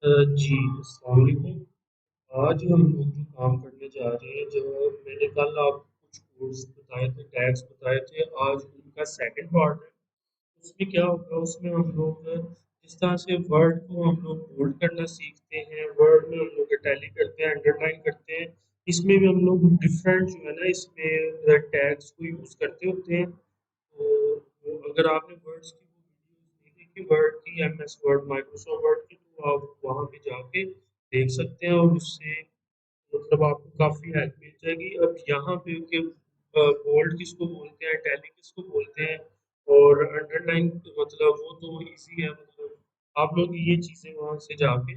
जी, अस्सलाम वालेकुम। आज हम लोग जो काम करने जा रहे हैं, जो मैंने कल आपको कुछ कोड्स बताए थे, टैग्स बताए थे, आज उनका सेकंड पार्ट है। उसमें क्या होगा, उसमें हम लोग जिस तरह से वर्ड को हम लोग बोल्ड करना सीखते हैं, वर्ड में हम लोग इटैलिक करते हैं, अंडरलाइन करते हैं, इसमें भी हम लोग डिफरेंट जो है ना, इसमें टैग्स को यूज़ करते होते हैं। तो अगर आपने वर्ड्स की वो वीडियोस नहीं देखी, वर्ड की, एमएस वर्ड, माइक्रोसॉफ्ट वर्ड की, तो आप वहाँ पे जाके देख सकते हैं और उससे मतलब आपको काफ़ी हेल्प मिल जाएगी। अब यहाँ पे कि बोल्ड किसको बोलते हैं, इटैलिक किसको बोलते हैं, और अंडरलाइन मतलब वो तो इजी है, मतलब आप लोग ये चीज़ें वहाँ से जाके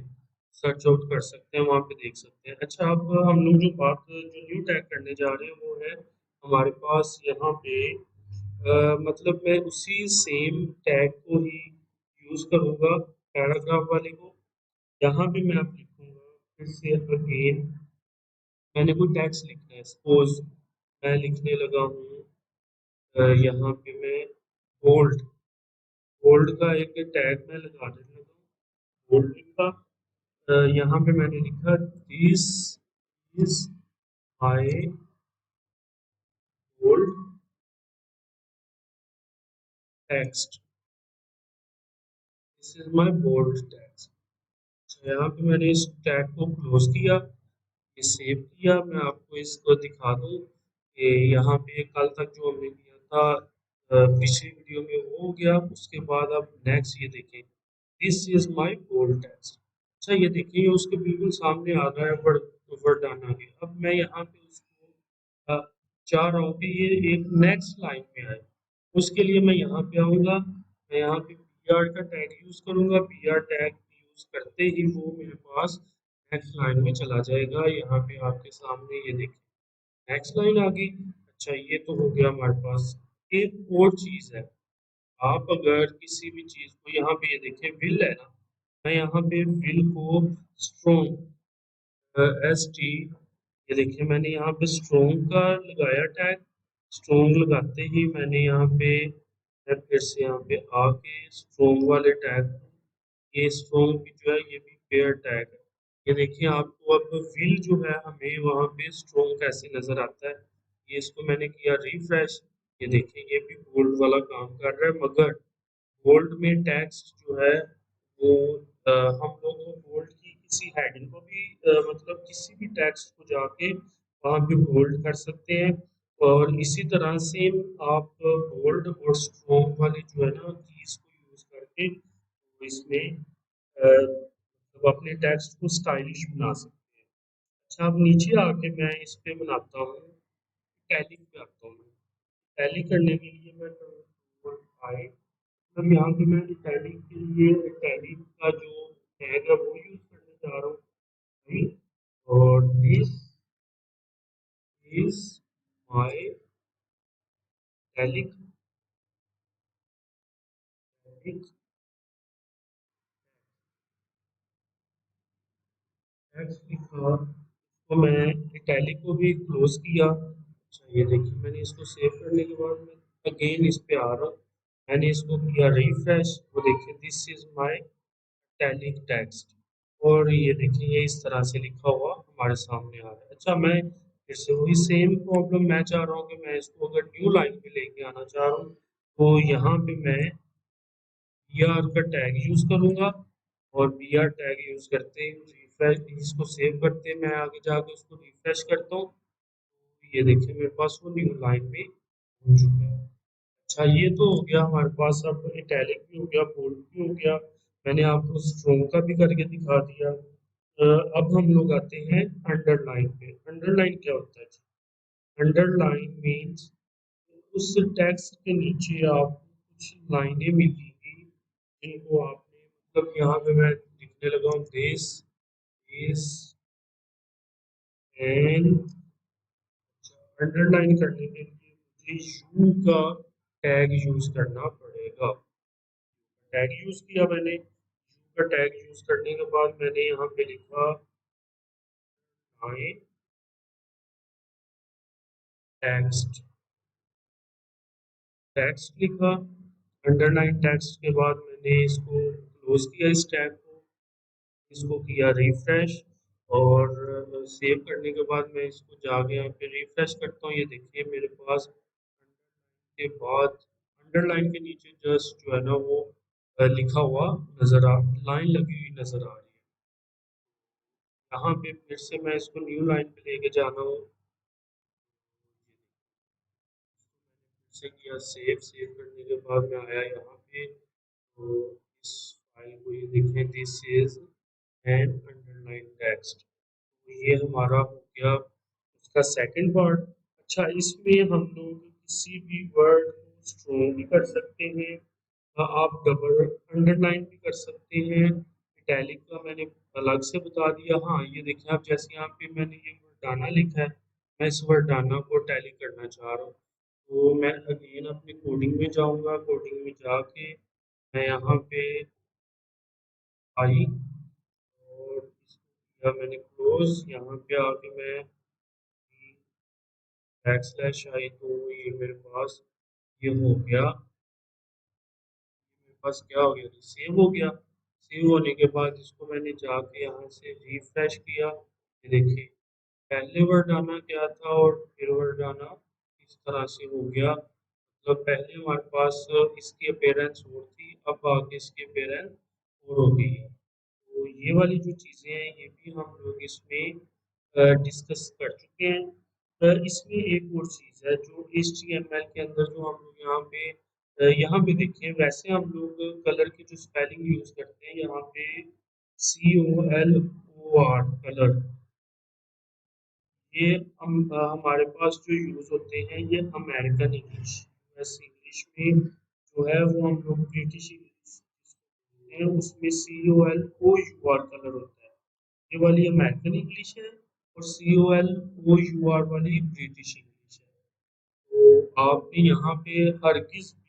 सर्च आउट कर सकते हैं, वहाँ पे देख सकते हैं। अच्छा, अब हम लोग जो बात जो न्यू टैग करने जा रहे हैं वो है हमारे पास यहाँ पे मतलब मैं उसी सेम टैग को ही यूज़ करूँगा, पैराग्राफ वाले को। यहाँ पे मैं अब लिखूँगा फिर से अगेन, मैंने कोई टैक्स लिखना है, सपोज मैं लिखने लगा हूँ यहाँ पे मैं बोल्ड, बोल्ड का एक टैग मैं लगाने लगा हूँ, बोल्ड लिखा। यहाँ पे मैंने लिखा this is my bold text, this is my bold text. अच्छा, यहाँ पे मैंने इस टैग को क्लोज किया, ये सेव किया। मैं आपको इसको दिखा दूँ कि यहाँ पे कल तक जो हमने किया था पिछली वीडियो में वो हो गया। उसके बाद अब नेक्स्ट ये देखें, this is my bold text. अच्छा, ये देखिए उसके बिल्कुल सामने आ रहा है, वर्ड वर्ड आना गया। अब मैं यहाँ पे उसको अ, चाह रहा हूँ कि ये एक नेक्स्ट लाइन में आए। उसके लिए मैं यहाँ पे आऊँगा, मैं यहाँ पे पी आर का टैग यूज़ करूँगा। पी आर टैग यूज़ करते ही वो मेरे पास नेक्स्ट लाइन में चला जाएगा। यहाँ पे आपके सामने ये देखिए नेक्स्ट लाइन आ गई। अच्छा, ये तो हो गया हमारे पास। एक और चीज़ है, आप अगर किसी भी चीज़ को यहाँ पे ये देखें विल है ना, मैं यहाँ पे विल को स्ट्रोंग एस टी, ये देखिए मैंने यहाँ पे स्ट्रोंग का लगाया टैग। स्ट्रोंग लगाते ही मैंने यहाँ पे मैं फिर से यहाँ पे आके स्ट्रोंग वाले टैग, ये स्ट्रोंग भी जो है ये भी पेयर टैग है। ये देखिए आपको अब विल जो है हमें वहाँ पे स्ट्रोंग कैसे नजर आता है। ये इसको मैंने किया रिफ्रेश, ये देखिए ये भी बोल्ड वाला काम कर रहा है, मगर बोल्ड में टेक्स्ट जो है वो हम लोग बोल्ड की किसी हेडिंग को भी मतलब किसी भी टेक्स्ट को जाके वहाँ पे बोल्ड कर सकते हैं। और इसी तरह से आप बोल्ड और स्ट्रोंग वाली जो है ना कीज को यूज करके तो इसमें मतलब अपने टेक्स्ट को स्टाइलिश बना सकते हैं। अच्छा, अब नीचे आके मैं इस पे बनाता हूँ, टैली पे आता हूँ। टैली करने के लिए मैं करूँगा आई, अब यहाँ पे मैं इटैलिक के लिए इटैलिक का जो टैग है वो यूज करने जा रहा हूँ, right? और this is my italic text लिखा, तो मैं इटैलिक को भी क्लोज किया। अच्छा, ये देखिए मैंने इसको सेव करने के बाद मैं अगेन इस पे आ रहा हूँ, मैंने इसको किया रिफ्रेश, वो देखिए this is my italic text, और ये देखिए ये इस तरह से लिखा हुआ हमारे सामने आ रहा है। अच्छा, मैं फिर से वही सेम प्रॉब्लम मैं चाह रहा हूँ कि मैं इसको अगर न्यू लाइन पे लेके आना चाह रहा हूँ, तो यहाँ पे मैं बी आर का टैग यूज करूंगा, और बी आर टैग यूज करते ही रिफ्रेश, इसको सेव करते मैं आगे जाके उसको रिफ्रेश करता हूँ, तो ये देखिए मेरे पास वो न्यू लाइन में हो चुका है। अच्छा, ये तो हो गया हमारे पास, अब इटैलिक भी हो गया, बोल्ड भी हो गया, मैंने आपको स्ट्रोंग का भी करके दिखा दिया। अब हम लोग आते हैं अंडरलाइन पे। अंडरलाइन क्या होता है? अंडरलाइन मीन्स उस टेक्स्ट के नीचे आपको कुछ लाइनें मिलेंगी जिनको आपने मतलब यहाँ पे मैं लिखने लगा हूँ दिस इज एन, अंडरलाइन करने के लिए मुझे यू का टैग यूज करना पड़ेगा। टैग यूज किया मैंने, यू का टैग यूज करने के बाद मैंने यहाँ पे लिखा लाइन टेक्स्ट, टेक्स्ट लिखा। अंडरलाइन टेक्स्ट के बाद मैंने इसको क्लोज किया इस टैग को। इसको किया रिफ्रेश और सेव करने के बाद मैं इसको जाके यहाँ पे रिफ्रेश करता हूँ। ये देखिए मेरे पास के बाद अंडरलाइन के नीचे जस्ट जो है ना वो लिखा हुआ नजर आ लाइन लगी हुई नजर आ रही है। यहाँ पे फिर से मैं इसको न्यू लाइन पे लेके जाना हूँ। फिर से किया सेव, सेव करने के बाद मैं आया यहाँ पे तो इस फाइल को ये देखें, this is an underline text. तो ये हमारा हो गया उसका सेकंड पार्ट। अच्छा, इसमें हम लोग किसी भी वर्ड को स्ट्रोंग भी कर सकते हैं। आप डबल अंडरलाइन भी कर सकते हैं। इटैलिक का मैंने अलग से बता दिया। हाँ, ये देखिए आप, जैसे यहाँ पे मैंने ये वर्डाना लिखा है, मैं इस वर्डाना को टैली करना चाह रहा हूँ। तो मैं अगेन अपनी कोडिंग में जाऊँगा, कोडिंग में जाके मैं यहाँ पे आई और इसको किया मैंने क्लोज। यहाँ पे आके मैं बैक स्लैश आई तो ये मेरे पास ये हो गया। मेरे पास क्या हो गया, सेव हो गया। सेव होने के बाद इसको मैंने जाके यहाँ से रिफ्रेश किया। ये देखिए पहले वर्ड आना क्या था और फिर वर्ड आना इस तरह से हो गया। मतलब पहले हमारे पास इसकी अपेयरेंस और थी, अब आगे इसकी अपेयरेंस और हो गई है। तो ये वाली जो चीज़ें हैं ये भी हम लोग इसमें डिस्कस कर चुके हैं। इसमें एक और चीज़ है जो HTML के अंदर जो हम लोग यहाँ पे देखिए, वैसे हम लोग कलर की जो स्पेलिंग यूज़ करते हैं यहाँ पे COLOR कलर, ये हमारे पास जो यूज़ होते हैं ये अमेरिकन इंग्लिश, यूएस इंग्लिश में जो है वो हम लोग ब्रिटिश इंग्लिश हैं, उसमें COLOUR कलर होता है। ये वाली अमेरिकन इंग्लिश है और COLOUR वाली ब्रिटिश इंग्लिश है। तो आपने यहाँ पे हरगिज़ भी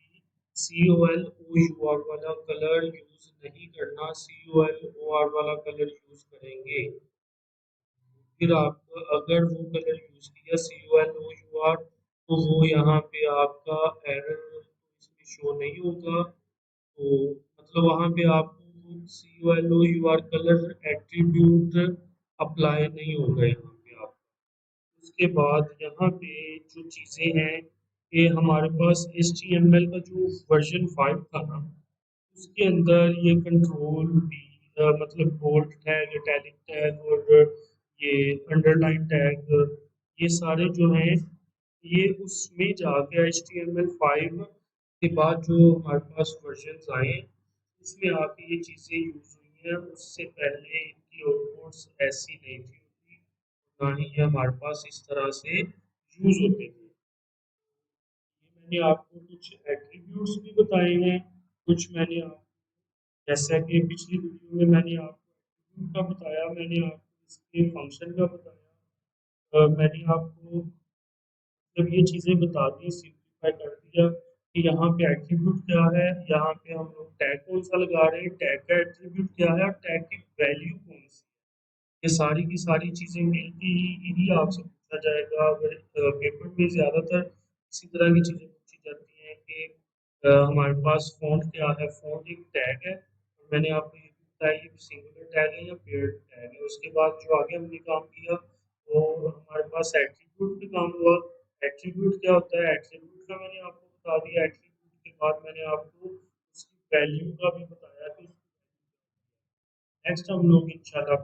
COLOUR वाला कलर यूज़ नहीं करना। COLOR वाला कलर यूज़ करेंगे फिर आप अगर वो कलर यूज़ किया COLOUR तो वो यहाँ पे आपका एरर इसमें शो नहीं होगा। तो मतलब वहाँ पे आपको COLOUR कलर एट्रीब्यूट अप्लाई नहीं होगा यहाँ पे आप। उसके बाद यहाँ पे जो चीज़ें हैं ये हमारे पास HTML का जो वर्जन 5 था ना, उसके अंदर ये कंट्रोल भी मतलब बोल्ड टैग, इटैलिक टैग और ये अंडरलाइन टैग, ये सारे जो हैं ये उसमें जाके HTML5 के बाद जो हमारे पास वर्जन आए उसमें आके ये चीज़ें यूज़ हुई हैं। उससे पहले इनकी आउटपुट्स ऐसी नहीं थी होती, ना ही ये हमारे पास इस तरह से यूज़ होते थे। ये मैंने आपको कुछ एट्रीब्यूट्स भी बताए हैं, कुछ मैंने जैसा कि पिछली वीडियो में मैंने आपको एट्रीब्यूट का बताया, मैंने आपको इसके फंक्शन का बताया, मैंने आपको जब ये चीज़ें बता दी, सिंप्लीफाई कर दिया कि यहाँ पे एट्रीब्यूट क्या है, यहाँ पे हम लोग टैग कौन सा लगा रहे हैं, टैग का एट्रीब्यूट क्या है और टैग की वैल्यू कौन सी है। ये सारी की सारी चीज़ें मिलके ही आपसे पूछा जाएगा। अगर पेपर में ज़्यादातर इसी तरह की चीज़ें पूछी जाती हैं कि हमारे पास फ़ॉन्ट क्या है, फ़ॉन्ट एक टैग है और मैंने आपको ये भी बताया ये सिंगुलर टैग है या पेयर्ड टैग है। उसके बाद जो आगे हमने काम किया वो हमारे पास एट्रीब्यूट पे काम हुआ। एट्रीब्यूट क्या होता है, एट्रीब्यूट का मैंने आपको बता दिया। एट्रीब्यूट के बाद मैंने आपको उसकी वैल्यू का भी बताया कि नेक्स्ट हम लोग इंशाल्लाह